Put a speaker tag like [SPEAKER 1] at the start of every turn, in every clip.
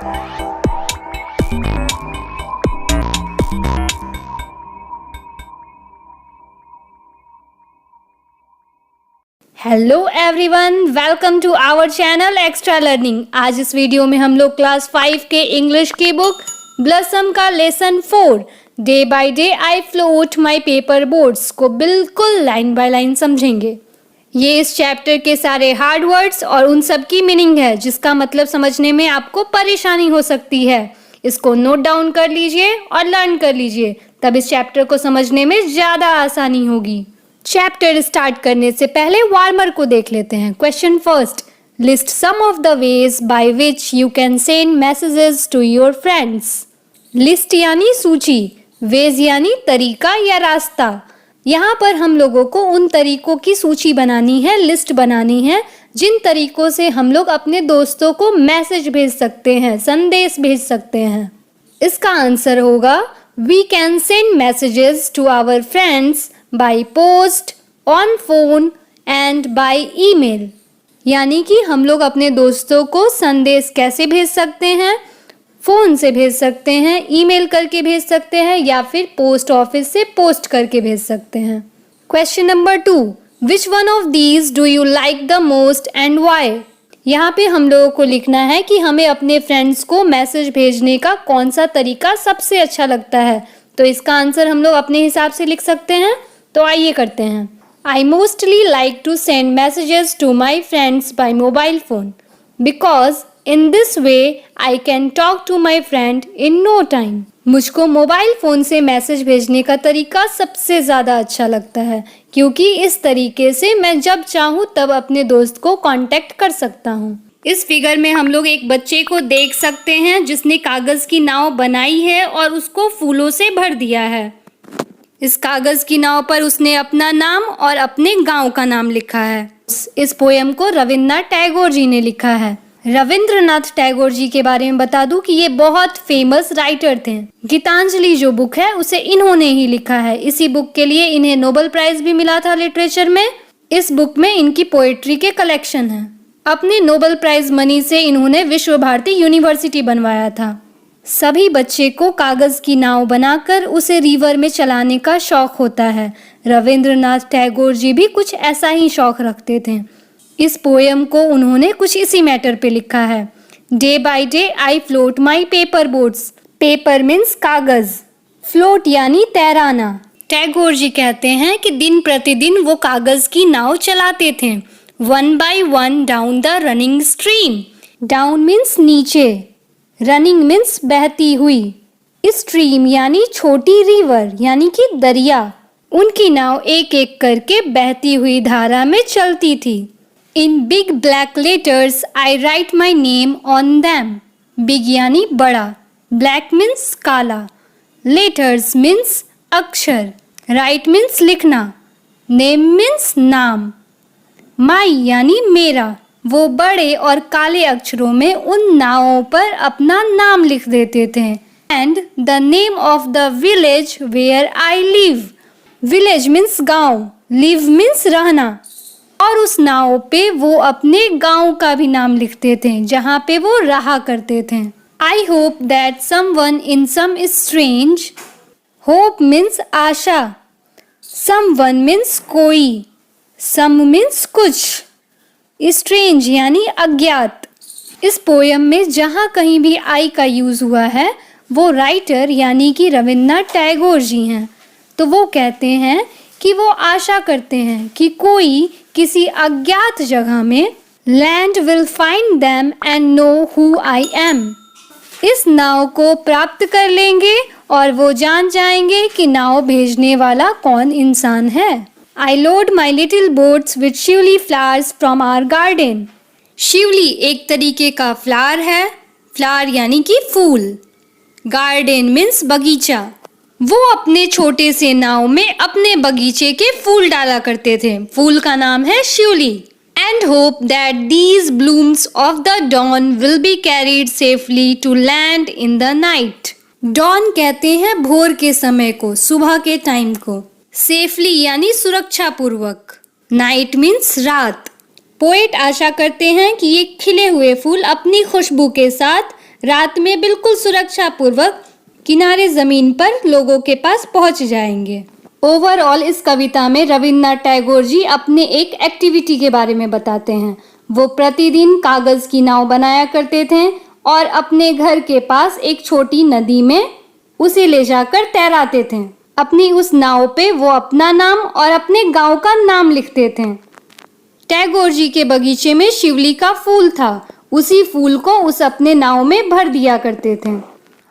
[SPEAKER 1] Hello everyone, welcome to our channel extra learning. आज इस video में हम लोग क्लास 5 के इंग्लिश की बुक ब्लसम का lesson 4 day by day I float my paper boats को बिल्कुल लाइन बाय लाइन समझेंगे। ये इस चैप्टर के सारे हार्ड वर्ड्स और उन सब की मीनिंग है जिसका मतलब समझने में आपको परेशानी हो सकती है। इसको नोट डाउन कर लीजिए और लर्न कर लीजिए, तब इस चैप्टर को समझने में ज़्यादा आसानी होगी। चैप्टर स्टार्ट करने से पहले वार्मर को देख लेते हैं। Question first, list some of the ways by which you can send messages to your friends. List यानी सूची, वेज यानी तरीका या रास्ता। यहाँ पर हम लोगों को उन तरीकों की सूची बनानी है, लिस्ट बनानी है जिन तरीकों से हम लोग अपने दोस्तों को मैसेज भेज सकते हैं, संदेश भेज सकते हैं। इसका आंसर होगा we can send messages to our friends by post, on phone and by email। यानी कि हम लोग अपने दोस्तों को संदेश कैसे भेज सकते हैं? फ़ोन से भेज सकते हैं, ईमेल करके भेज सकते हैं या फिर पोस्ट ऑफिस से पोस्ट करके भेज सकते हैं। Question number 2, which one of these do you like the most and why. यहाँ पे हम लोगों को लिखना है कि हमें अपने फ्रेंड्स को मैसेज भेजने का कौन सा तरीका सबसे अच्छा लगता है। तो इसका आंसर हम लोग अपने हिसाब से लिख सकते हैं। तो आइए करते हैं। I mostly like to send messages to my friends by mobile phone because in this way I can talk to my friend in no time। मुझको मोबाइल फ़ोन से मैसेज भेजने का तरीका सबसे ज़्यादा अच्छा लगता है क्योंकि इस तरीके से मैं जब चाहूँ तब अपने दोस्त को कांटेक्ट कर सकता हूँ। इस फिगर में हम लोग एक बच्चे को देख सकते हैं जिसने कागज़ की नाव बनाई है और उसको फूलों से भर दिया है। इस कागज की नाव पर उसने अपना नाम और अपने गांव का नाम लिखा है। इस पोयम को रविन्द्रनाथ टैगोर जी ने लिखा है। रविंद्रनाथ टैगोर जी के बारे में बता दूं कि ये बहुत फेमस राइटर थे। गीतांजलि जो बुक है उसे इन्होंने ही लिखा है। इसी बुक के लिए इन्हें नोबेल प्राइज भी मिला था लिटरेचर में। इस बुक में इनकी पोएट्री के कलेक्शन है। अपने नोबेल प्राइज मनी से इन्होंने विश्व भारती यूनिवर्सिटी बनवाया था। सभी बच्चे को कागज की नाव बनाकर उसे रिवर में चलाने का शौक होता है। रविंद्रनाथ टैगोर जी भी कुछ ऐसा ही शौक रखते थे। इस पोयम को उन्होंने कुछ इसी मैटर पे लिखा है। Day by day I float my paper boats. Paper means कागज, फ्लोट यानी तैराना। टैगोर जी कहते हैं कि दिन प्रतिदिन वो कागज की नाव चलाते थे। One by one down the running stream. Down means नीचे, रनिंग मीन्स बहती हुई। स्ट्रीम यानी छोटी रिवर यानी कि दरिया। उनकी नाव एक एक करके बहती हुई धारा में चलती थी। In big black letters I write my name on them. Big यानी बड़ा, ब्लैक मीन्स काला, लेटर्स मीन्स अक्षर, राइट मीन्स लिखना, नेम मीन्स नाम। माई यानी मेरा। वो बड़े और काले अक्षरों में उन नावों पर अपना नाम लिख देते थे। And the name of the village where I live. Village means गांव, लिव मीन्स रहना। और उस नाव पे वो अपने गांव का भी नाम लिखते थे जहाँ पे वो रहा करते थे। I hope that someone in some strange. Hope means आशा, समवन मीन्स कोई, सम मीन्स कुछ, स्ट्रेंज यानी अज्ञात। इस पोयम में जहाँ कहीं भी आई का यूज़ हुआ है वो राइटर यानी कि रविन्द्रनाथ टैगोर जी हैं। तो वो कहते हैं कि वो आशा करते हैं कि कोई किसी अज्ञात जगह में land will find them and know who I am. इस नाव को प्राप्त कर लेंगे और वो जान जाएंगे कि नाव भेजने वाला कौन इंसान है। I load my little boats with Shivli flowers from our garden। शिवली एक तरीके का फ्लावर है। फ्लावर यानी कि फूल। गार्डन मीन्स बगीचा। वो अपने छोटे से नाव में अपने बगीचे के फूल डाला करते थे। फूल का नाम है शिवली। And hope that these blooms of the dawn will be carried safely to land in the night। dawn कहते हैं भोर के समय को, सुबह के टाइम को। सेफली यानी सुरक्षा पूर्वक। नाइट मीन्स रात। पोएट आशा करते हैं कि ये खिले हुए फूल अपनी खुशबू के साथ रात में बिल्कुल सुरक्षा पूर्वक किनारे जमीन पर लोगों के पास पहुंच जाएंगे। ओवरऑल इस कविता में रविन्द्रनाथ टैगोर जी अपने एक एक्टिविटी के बारे में बताते हैं। वो प्रतिदिन कागज की नाव बनाया करते थे और अपने घर के पास एक छोटी नदी में उसे ले जाकर तैराते थे। अपनी उस नाव पे वो अपना नाम और अपने गांव का नाम लिखते थे। टैगोर जी के बगीचे में शिवली का फूल था। उसी फूल को उस अपने नाव में भर दिया करते थे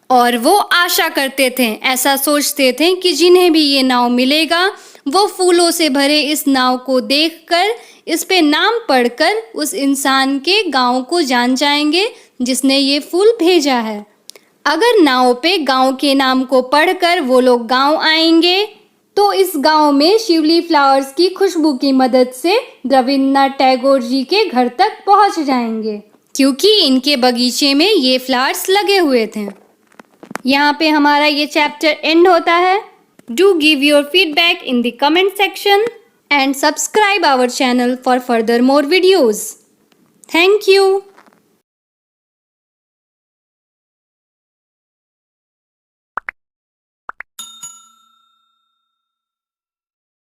[SPEAKER 1] और वो आशा करते थे, ऐसा सोचते थे कि जिन्हें भी ये नाव मिलेगा वो फूलों से भरे इस नाव को देखकर, इस पे नाम पढ़कर उस इंसान के गांव को जान जाएंगे जिसने ये फूल भेजा है। अगर नाव पे गांव के नाम को पढ़कर वो लोग गांव आएंगे तो इस गांव में शिवली फ्लावर्स की खुशबू की मदद से रविन्द्रनाथ टैगोर जी के घर तक पहुंच जाएंगे, क्योंकि इनके बगीचे में ये फ्लावर्स लगे हुए थे। यहाँ पे हमारा ये चैप्टर एंड होता है। Do give your feedback in the comment section and subscribe our channel for further more videos. Thank you.